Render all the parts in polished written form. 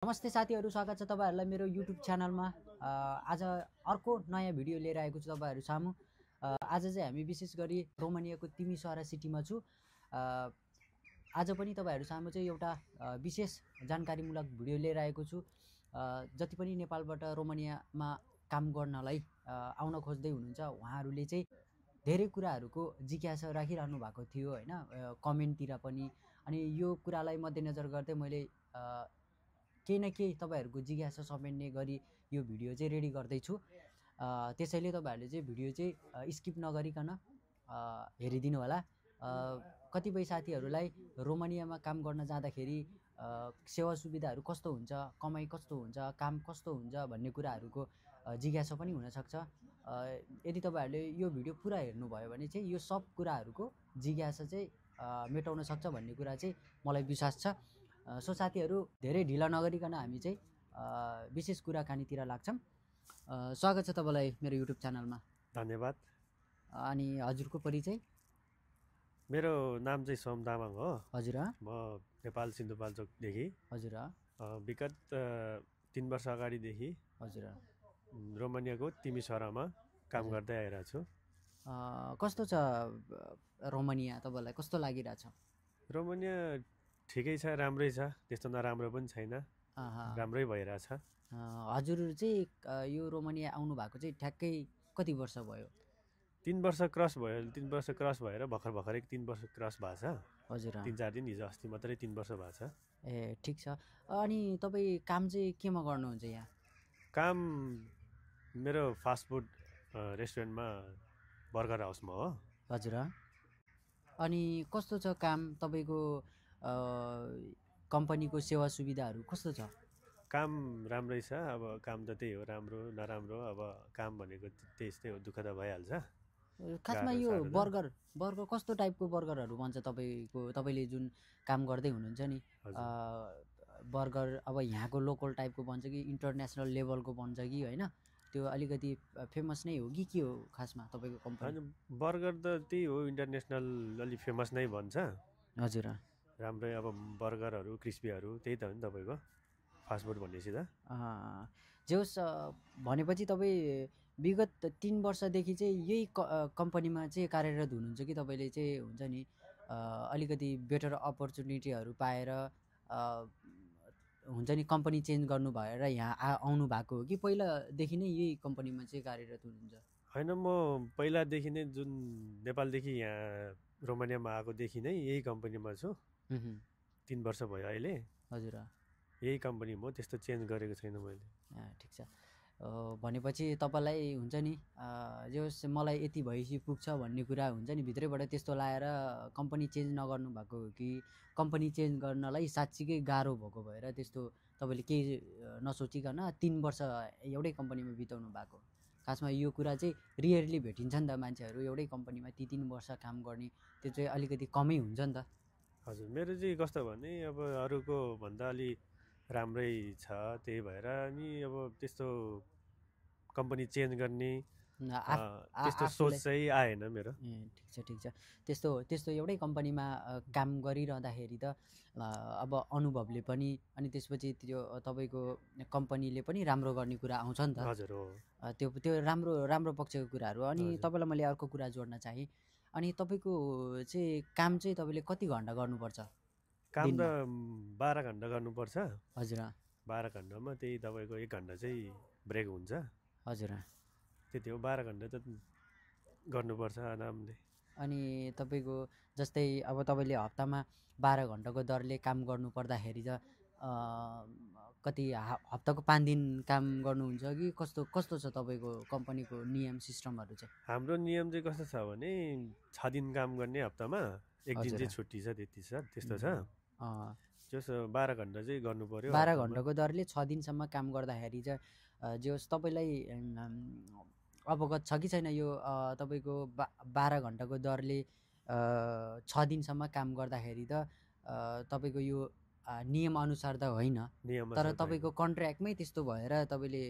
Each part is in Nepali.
नमस्ते साथीहरु, स्वागत छ तपाईहरुलाई मेरो युट्युब च्यानलमा। आज अर्को नयाँ भिडियो लिएर आएको छु तपाईहरु सामु। आज चाहिँ हामी विशेष गरी रोमानियाको तिमिसोara सिटीमा छु। आज पनि तपाईहरु सामु चाहिँ एउटा विशेष जानकारीमूलक भिडियो लिएर आएको छु। जति पनि नेपालबाट रोमानियामा काम गर्नलाई आउन खोज्दै हुनुहुन्छ उहाँहरुले चाहिँ धेरै कुराहरुको जिज्ञासा राखिरहनु भएको थियो हैन, कमेन्टतिर पनि। अनि यो कुरालाई मध्यनजर गर्दै मैले केही न केही तपाईहरुको जिज्ञासा समेट्ने गरी यो भिडियो चाहिँ रेडी गर्दै छु। त्यसैले तपाईहरुले चाहिँ भिडियो चाहिँ स्किप नगरिकन हेरिदिनु होला। कतिपय साथीहरुलाई रोमानियामा काम गर्न जाँदाखेरि सेवा सुविधाहरु कस्तो हुन्छ, कमाई कस्तो हुन्छ, काम कस्तो हुन्छ भन्ने कुराहरुको जिज्ञासा पनि हुन सक्छ। यदि तपाईहरुले यो भिडियो पुरा हेर्नुभयो भने चाहिँ यो सब कुराहरुको जिज्ञासा चाहिँ मेटाउन सक्छ भन्ने कुरा चाहिँ मलाई विश्वास छ। सो साथीहरु, धेरै ढिला नगरिकन हामी चाहिँ विशेष कुराकानीतिर लाग्छौं। स्वागत छ तपाईलाई मेरो युट्युब च्यानलमा। धन्यवाद। अनि हजुरको परिचय? मेरो नाम चाहिँ सोम तामाङ हो। हजुर। म नेपाल सिन्धुपाल्चोकदेखि। हजुर। विगत 3 वर्ष अगाडिदेखि हजुर रोमानियाको तिमिसोरामा काम गर्दै आइरहेको छु। कस्तो छ रोमानिया, तपाईलाई कस्तो लागिरहेछ? रोमानिया ठिकै छ, राम्रै छ, त्यस्तो नराम्रो पनि छैन, राम्रै भइरहेछ। हजुर चाहिँ यो रोमानिया आउनु भएको चाहिँ ठ्याक्कै कति वर्ष भयो? 3 वर्ष क्रस भयो। 3 वर्ष क्रस भएर भर्खरै 3 वर्ष क्रस भएको छ। हजुर। 3-4 दिन हिजो अस्ति मात्रै 3 वर्ष भएको छ। ए ठिक छ। अनि तपाई काम चाहिँ केमा गर्नुहुन्छ यहाँ? काम मेरो फास्ट फुड रेस्टुरेन्टमा बर्गर हाउसमा हो। हजुर। अनि कस्तो छ काम तपाईको? कम्पनीको सेवा सुविधाहरु कस्तो छ? काम राम्रै छ। अब काम त त्यही हो, राम्रो नराम्रो। अब काम भनेको त्यस्तै हो, दुःख त भइहाल्छ। खासमा यो बर्गर कस्तो टाइपको बर्गरहरु बन्छ तपाईले जुन काम गर्दै हुनुहुन्छ नि? बर्गर अब यहाँको लोकल टाइपको बन्छ कि इन्टरनेशनल लेभलको बन्छ कि हैन? त्यो अलिकति फेमस नै हो कि के हो खासमा तपाईको कम्पनी? बर्गर त त्यही हो, इन्टरनेशनल अलि फेमस नै भन्छ। हजुर। राम्रै अब बर्गरहरु, क्रिस्पीहरु त्यही त हो नि तपाईको फास्ट फुड भनेपछि त। जे होस्, भनेपछि तपाई विगत 3 वर्षदेखि चाहिँ यही कम्पनीमा चाहिँ कार्यरत हुनुहुन्छ कि तपाईले चाहिँ हुन्छ नि अलिकति बेटर अपर्च्युनिटीहरु पाएर हुन्छ नि कम्पनी चेन्ज गर्नु भएर यहाँ आउनु भएको हो कि पहिलादेखि नै यही कम्पनीमा चाहिँ कार्यरत हुनुहुन्छ? हैन, म पहिलादेखि नै जुन नेपालदेखि यहाँ रोमानियामा आएकोदेखि नै यही कम्पनीमा छु। 3 वर्ष भयो अहिले। हजुर। यही कम्पनी हो, त्यस्तो चेन्ज गरेको छैन मैले। ठिक छ। भनेपछि तपाईलाई हुन्छ नि जे होस् मलाई यति भएपछि पुग्छ भन्ने कुरा हुन्छ नि भित्रैबाट, त्यस्तो लाएर कम्पनी चेन्ज नगर्नु भएको हो कि कम्पनी चेन्ज गर्नलाई साच्चीकै गाह्रो भएको भएर त्यस्तो तपाईले केही नसोचिकन 3 वर्ष एउटै कम्पनीमा बिताउनु भएको? खासमा यो कुरा चाहिँ रियरली भेटिन्छ नि त, मान्छेहरु एउटै कम्पनीमा 3 वर्ष काम गर्ने, त्यो चाहिँ अलिकति कमै हुन्छ नि त। हजुर, मेरो चाहिँ कस्तो भने अब अरूको भन्दा अलि राम्रै छ, त्यही भएर नि अब त्यस्तो कम्पनी चेन्ज गर्ने त्यस्तो सोच चाहिँ आएन मेरो। ठिक छ, ठिक छ। त्यस्तो एउटै कम्पनीमा काम गरिरहँदाखेरि त अब अनुभवले पनि अनि त्यसपछि त्यो तपाईको कम्पनीले पनि राम्रो गर्ने कुरा आउँछ नि त। हजुर हो। त्यो राम्रो पक्षको कुराहरु। अनि तपाईलाई मैले अर्को कुरा जोड्न चाहे, अनि तपाईको चाहिँ काम चाहिँ तपाईले कति घण्टा गर्नुपर्छ? काम त 12 घण्टा गर्नुपर्छ। हजुर। 12 घण्टामा त्यही तपाईको 1 घण्टा चाहिँ ब्रेक हुन्छ। हजुर। त्यति हो, 12 घण्टा त गर्नुपर्छ आरामले। अनि तपाईको जस्तै अब तपाईले हप्तामा 12 घण्टाको दरले काम गर्नु पर्दाखेरि त कति हप्ताको 5 दिन काम गर्नुहुन्छ कि कस्तो छ तपाईको कम्पनीको नियम सिस्टमहरु चाहिँ? हाम्रो नियम चाहिँ कस्तो छ भने 6 दिन काम गर्ने हप्तामा, 1 दिन चाहिँ छुट्टी छ, त्यति छ, त्यस्तो छ। जस 12 घण्टा चाहिँ गर्नु पर्यो। 12 घण्टाको दरले 6 दिनसम्म काम गर्दाखेरि चाहिँ जे होस् तपाईलाई अवगत छ कि छैन यो तपाईको 12 घण्टाको दरले 6 दिनसम्म काम गर्दाखेरि त तपाईको यो नियम अनुसार त होइन, तर तपाईको कन्ट्र्याक्टमै त्यस्तो भएर तपाईले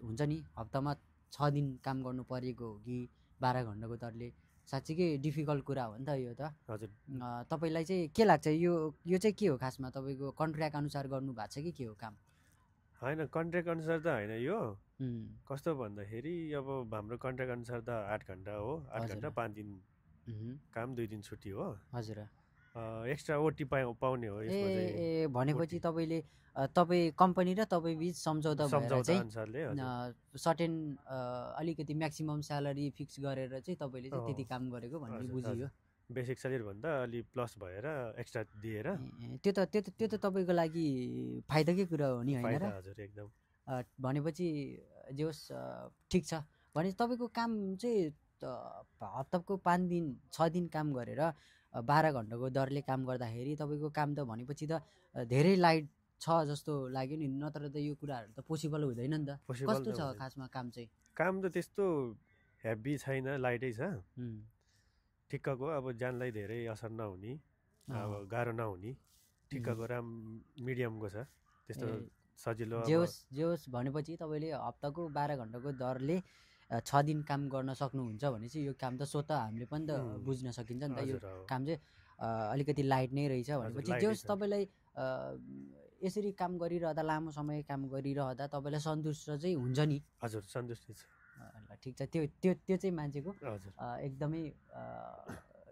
हुन्छ नि हप्तामा 6 दिन काम गर्नु परेको हो कि 12 घण्टाको दरले साँच्चीकै डिफिकल्ट कुरा हो नि त यो त। हजुर। तपाईँलाई चाहिँ के लाग्छ यो चाहिँ के हो खासमा, तपाईँको कन्ट्र्याक्ट अनुसार गर्नु भएको छ कि के हो काम? होइन कन्ट्र्याक्ट अनुसार त होइन यो। कस्तो भन्दाखेरि अब हाम्रो कन्ट्र्याक्ट अनुसार त 8 घन्टा हो, 8 घन्टा 5 दिन काम 2 दिन छुट्टी हो। हजुर। एक्स्ट्रा ओटी पाउने हो यसमा चाहिँ। ए भनेपछि तपाईँले तपाईँ कम्पनी र तपाईँ बिच सम्झौता भएर चाहिँ सर्टेन अलिकति म्याक्सिमम स्यालेरी फिक्स गरेर चाहिँ तपाईँले चाहिँ त्यति काम गरेको भन्ने बुझियो। बेसिक स्यालेरी भन्दा अलि प्लस भएर एक्स्ट्रा दिएर। त्यो त तपाईँको लागि फाइदाकै कुरा हो नि होइन र? हजुर एकदम। भनेपछि जे होस् ठिक छ। भनेपछि तपाईँको काम चाहिँ हप्ताको 5 दिन 6 दिन काम गरेर 12 घन्टाको दरले काम गर्दाखेरि तपाईँको काम त भनेपछि त धेरै लाइट छ जस्तो लाग्यो नि, नत्र त यो कुराहरू त पोसिबल हुँदैन नि त। कस्तो छ खासमा काम चाहिँ? काम त त्यस्तो हेभी छैन, लाइटै छ, ठिक्कको। अब जानलाई धेरै असर नहुने, अब गाह्रो नहुने, ठिक्कको मिडियमको छ, त्यस्तो सजिलो। जे होस् भनेपछि तपाईँले हप्ताको 12 घन्टाको दरले 6 दिन काम गर्न सक्नुहुन्छ भने चाहिँ यो काम त स्वतः हामीले पनि त बुझ्न सकिन्छ नि त। यो काम चाहिँ अलिकति लाइट नै रहेछ भनेपछि जे होस् तपाईँलाई यसरी काम गरिरहँदा, लामो समय काम गरिरहँदा तपाईँलाई सन्तुष्ट चाहिँ हुन्छ नि? हजुर सन्तुष्टि छ। ल ठिक छ। त्यो चाहिँ मान्छेको एकदमै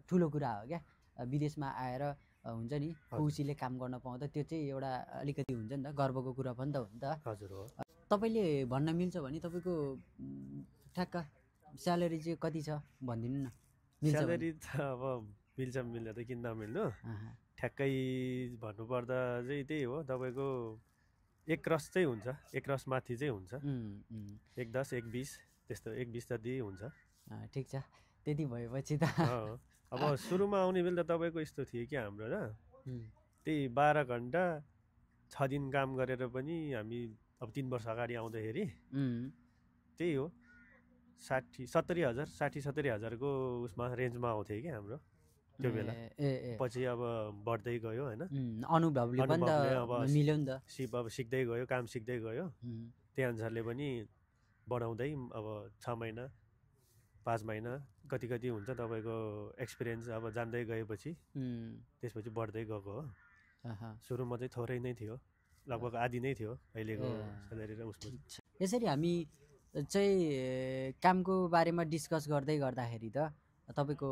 ठुलो कुरा हो क्या। विदेशमा आएर हुन्छ नि खुसीले काम गर्न पाउँदा त्यो चाहिँ एउटा अलिकति हुन्छ नि त, गर्वको कुरा पनि त हो नि त। हजुर हो। तपाईँले भन्न मिल्छ भने तपाईँको ठ्याक्क स्यालेरी चाहिँ कति छ भनिदिनु न। स्यालेरी त अब मिल्छ मिल्छ त किन नमिल्नु, ठ्याक्कै भन्नुपर्दा चाहिँ त्यही हो, तपाईँको 1 क्रस चाहिँ हुन्छ, 1 क्रस माथि चाहिँ हुन्छ, 1.10 1.20 त्यस्तो 1.20 जति हुन्छ। ठिक छ। त्यति भएपछि त अब सुरुमा आउने बेला त तपाईँको यस्तो थियो कि हाम्रो र त्यही 12 घन्टा 6 दिन काम गरेर पनि हामी अब 3 वर्ष अगाडि आउँदाखेरि त्यही हो 60-70 हजारको उसमा रेन्जमा आउँथ्यो कि हाम्रो त्यो बेला। पछि अब बढ्दै गयो होइन, अनुभवले पनि त मिल्यो नि त। अब सिक्दै गयो, काम सिक्दै गयो, त्यही अनुसारले पनि बढाउँदै अब 6 महिना 5 महिना कति हुन्छ तपाईँको एक्सपिरियन्स अब जान्दै गएपछि त्यसपछि बढ्दै गएको हो। सुरुमा चाहिँ थोरै नै थियो, लगभग आधी नै थियो अहिलेको स्यालेरी र उसमा। यसरी हामी चाहिँ कामको बारेमा डिस्कस गर्दै गर्दाखेरि त तपाईँको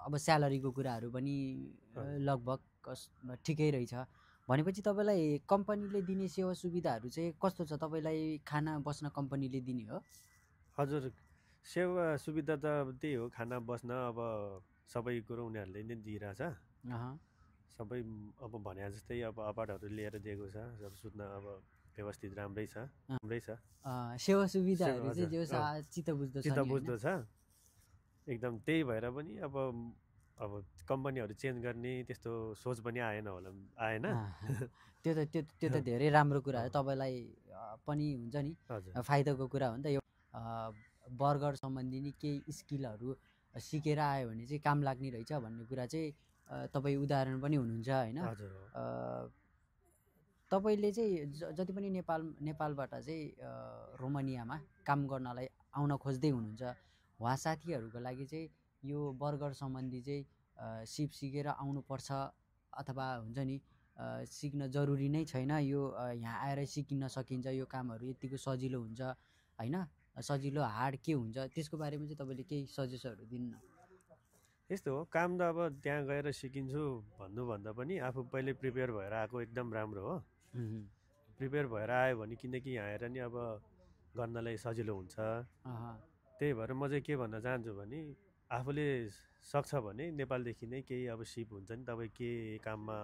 अब स्यालेरीको कुराहरू पनि लगभग ठिकै रहेछ भनेपछि तपाईँलाई कम्पनीले दिने सेवा सुविधाहरू चाहिँ कस्तो छ? तपाईँलाई खाना बस्न कम्पनीले दिने हो? हजुर सेवा सुविधा त त्यही हो, खाना बस्न अब सबै कुरो उनीहरूले नै दिइरहेछ। सबै अब भने जस्तै अब अपार्टहरू लिएर दिएको छ, सब सुत्न अब व्यवस्थित राम्रै छ। सेवा सुविधाहरू चाहिँ चित्त बुझ्दो छ एकदम। त्यही भएर पनि अब कम्पनीहरू चेन्ज गर्ने त्यस्तो सोच पनि आएन। त्यो त धेरै राम्रो कुरा हो, तपाईँलाई पनि हुन्छ नि फाइदाको कुरा हो नि त। यो बर्गर सम्बन्धी नि केही स्किलहरू सिकेर आयो भने चाहिँ काम लाग्ने रहेछ भन्ने कुरा चाहिँ तपाईँ उदाहरण पनि हुनुहुन्छ होइन। तपाईँले चाहिँ जति पनि नेपालबाट चाहिँ रोमानियामा काम गर्नलाई आउन खोज्दै हुनुहुन्छ, उहाँ साथीहरूको लागि चाहिँ यो बर्गर सम्बन्धी चाहिँ सिकेर आउनुपर्छ अथवा हुन्छ नि सिक्न जरुरी नै छैन, यो यहाँ आएर सिकिन सकिन्छ, यो कामहरू यतिको सजिलो हुन्छ होइन, सजिलो हार्ड के हुन्छ त्यसको बारेमा चाहिँ तपाईँले केही सजेसनहरू दिनु न। यस्तो हो, काम त अब त्यहाँ गएर सिकिन्छु भन्नुभन्दा पनि आफू पहिले प्रिपेयर भएर आएको एकदम राम्रो हो। प्रिपेयर भएर आयो भने किनकि यहाँ आएर नि अब गर्नलाई सजिलो हुन्छ। त्यही भएर म चाहिँ के भन्न चाहन्छु भने आफूले सक्छ भने नेपालदेखि नै केही अब सिप हुन्छ नि, तपाईँ के काममा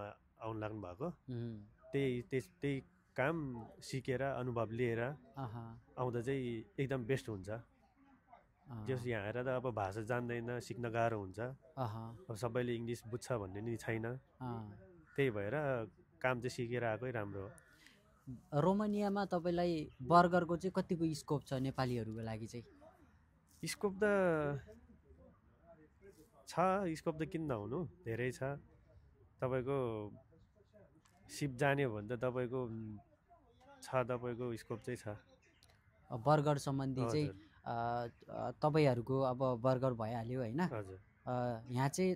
आउनु लाग्नु भएको त्यही काम सिकेर अनुभव लिएर आउँदा चाहिँ एकदम बेस्ट हुन्छ। जस यहाँ आएर त अब भाषा जान्दैन, सिक्न गाह्रो हुन्छ, अब सबैले इङ्ग्लिस बुझ्छ भन्ने नि छैन। त्यही भएर काम चाहिँ सिकेर आएकै राम्रो हो। रोमानियामा तपाईँलाई बर्गरको चाहिँ कतिको स्कोप छ नेपालीहरूको लागि चाहिँ? स्कोप त छ, स्कोप त किन नहुनु, धेरै छ। तपाईँको सिप जान्यो भने त तपाईँको स्कोप चाहिँ छ। बर्गर सम्बन्धी चाहिँ तपाईँहरूको अब बर्गर भइहाल्यो होइन। हजुर यहाँ चाहिँ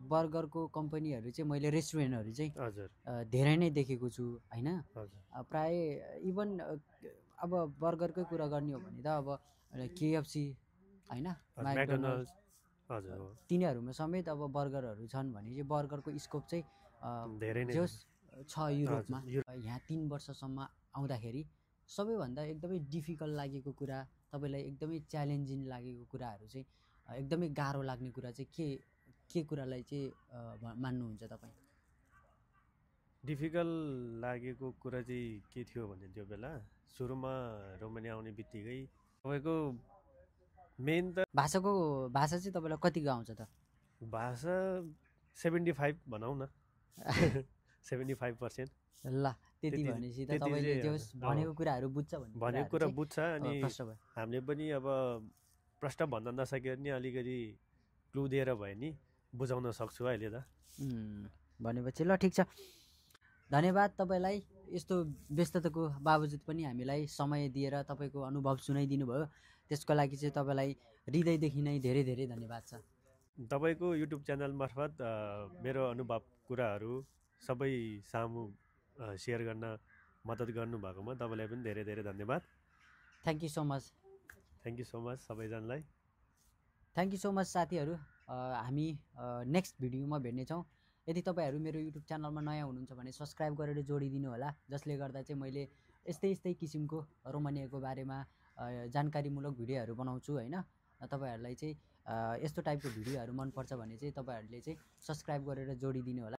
बर्गरको कम्पनीहरू चाहिँ मैले रेस्टुरेन्टहरू चाहिँ हजुर धेरै नै देखेको छु होइन। हजुर प्राय इभन अब बर्गरकै कुरा गर्ने हो भने त अब केएफसी होइन, म्याकडोनल्ड्स हजुर हो। तिनीहरूमा समेत अब बर्गरहरू छन् भने चाहिँ बर्गरको स्कोप चाहिँ धेरै नै जोस् छ युरोपमा। हजुर, यहाँ 3 वर्षसम्म आउँदाखेरि सबैभन्दा एकदमै डिफिकल्ट लागेको कुरा, तपाईँलाई एकदमै च्यालेन्जिङ लागेको कुराहरू चाहिँ एकदमै गाह्रो लाग्ने कुरा चाहिँ के कुरालाई चाहिँ मान्नुहुन्छ तपाईँ? डिफिकल्ट लागेको कुरा चाहिँ के थियो भने त्यो बेला सुरुमा रोमानिया आउने बित्तिकै तपाईँको मेन त भाषा चाहिँ तपाईँलाई कतिको आउँछ त? भाषा 75 भनौँ न 75%। ल त्यति भनेपछि त तपाईँले जोस् भनेको कुराहरू बुझ्छ भनेको कुरा बुझ्छ। अनि हामीले पनि अब प्रश्न भन्न नसके पनि अलिकति क्लु दिएर भयो नि बुझाउन सक्छु अहिले त। भनेपछि ल ठिक छ, धन्यवाद तपाईँलाई यस्तो व्यस्तताको बावजुद पनि हामीलाई समय दिएर तपाईँको अनुभव सुनाइदिनु भयो, त्यसको लागि चाहिँ तपाईँलाई हृदयदेखि नै धेरै धेरै धन्यवाद छ। तपाईँको युट्युब च्यानल मार्फत मेरो अनुभव कुराहरू सबै सामु सेयर गर्न मद्दत गर्नुभएकोमा तपाईँलाई पनि धेरै धेरै धन्यवाद। Thank you so much. Thank you so much सबैजनालाई। थ्याङ्क यू सो मच साथीहरू। हामी नेक्स्ट भिडियोमा भेट्नेछौँ। यदि तपाईँहरू मेरो युट्युब च्यानलमा नयाँ हुनुहुन्छ भने सब्सक्राइब गरेर जोडिदिनु होला, जसले गर्दा चाहिँ मैले यस्तै किसिमको रोमानियाको बारेमा जानकारीमूलक भिडियोहरू बनाउँछु होइन। तपाईँहरूलाई चाहिँ यस्तो टाइपको भिडियोहरू मनपर्छ भने चाहिँ तपाईँहरूले चाहिँ सब्सक्राइब गरेर जोडिदिनु होला।